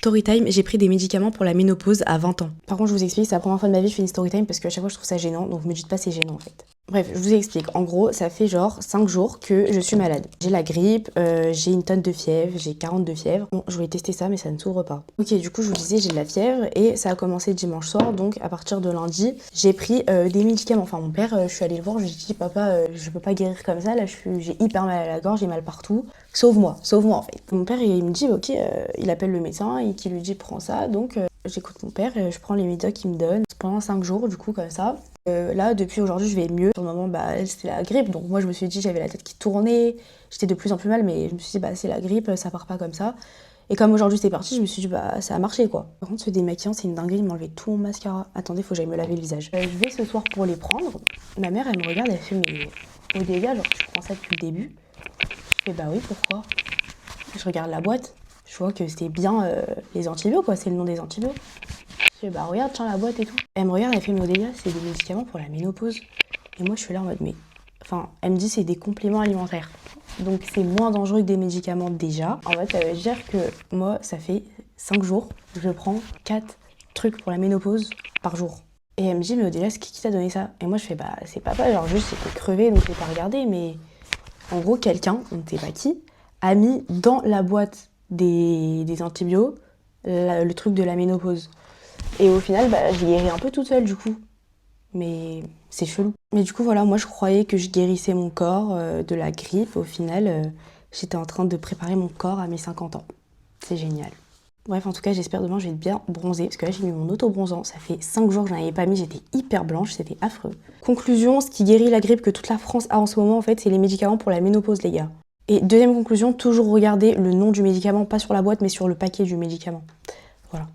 Storytime, j'ai pris des médicaments pour la ménopause à 20 ans. Par contre, je vous explique, c'est la première fois de ma vie que je fais une storytime parce qu'à chaque fois je trouve ça gênant, donc me dites pas c'est gênant en fait. Bref, je vous explique. En gros, ça fait genre 5 jours que je suis malade. J'ai la grippe, j'ai une tonne de fièvre, j'ai 40 de fièvre. Bon, je voulais tester ça, mais ça ne s'ouvre pas. Ok, du coup, je vous disais, j'ai de la fièvre et ça a commencé dimanche soir, donc à partir de lundi, j'ai pris des médicaments. Enfin, mon père, je suis allée le voir, je lui ai dit, papa, je peux pas guérir comme ça, là, j'ai hyper mal à la gorge, j'ai mal partout. Sauve-moi en fait. Mon père, il me dit, ok, il appelle le médecin et qui lui dit, prends ça. Donc, j'écoute mon père, je prends les médocs qu'il me donne pendant 5 jours, du coup, comme ça. Là, depuis aujourd'hui, je vais mieux. Sur le moment, c'était la grippe, donc moi, je me suis dit, j'avais la tête qui tournait, j'étais de plus en plus mal, mais je me suis dit, c'est la grippe, ça part pas comme ça. Et comme aujourd'hui, c'est parti, je me suis dit, ça a marché, quoi. Par contre, ce démaquillant, c'est une dinguerie, il m'a enlevé tout mon mascara. Attendez, faut que j'aille me laver le visage. Je vais ce soir pour les prendre. Ma mère, elle me regarde, elle fait, mais au dégât, genre, tu prends ça depuis le début? Je fais, bah oui, pourquoi? Je regarde la boîte, je vois que c'était bien les antibiotiques, quoi, c'est le nom des antibiotiques. Je fais, regarde, tiens la boîte et tout. Elle me regarde, elle fait, mais au dégât, c'est des médicaments pour la ménopause. Et moi, je suis là en mode, mais. Enfin, elle me dit, c'est des compléments alimentaires. Donc, c'est moins dangereux que des médicaments déjà. En fait, ça veut dire que moi, ça fait 5 jours, je prends 4 trucs pour la ménopause par jour. Et elle me dit, mais au dégât, c'est qui t'a donné ça? Et moi, je fais, c'est papa, genre juste, c'était crevé, donc j'ai pas regardé, mais. En gros, quelqu'un, on ne sait pas qui, a mis dans la boîte des antibiotiques le truc de la ménopause. Et au final, j'ai guéri un peu toute seule du coup. Mais c'est chelou. Mais du coup, voilà, moi je croyais que je guérissais mon corps de la grippe. Au final, j'étais en train de préparer mon corps à mes 50 ans. C'est génial. Bref, en tout cas, j'espère demain je vais être bien bronzée. Parce que là, j'ai mis mon auto-bronzant. Ça fait 5 jours que je n'en avais pas mis. J'étais hyper blanche. C'était affreux. Conclusion, ce qui guérit la grippe que toute la France a en ce moment, en fait, c'est les médicaments pour la ménopause, les gars. Et deuxième conclusion, toujours regarder le nom du médicament, pas sur la boîte, mais sur le paquet du médicament. Voilà.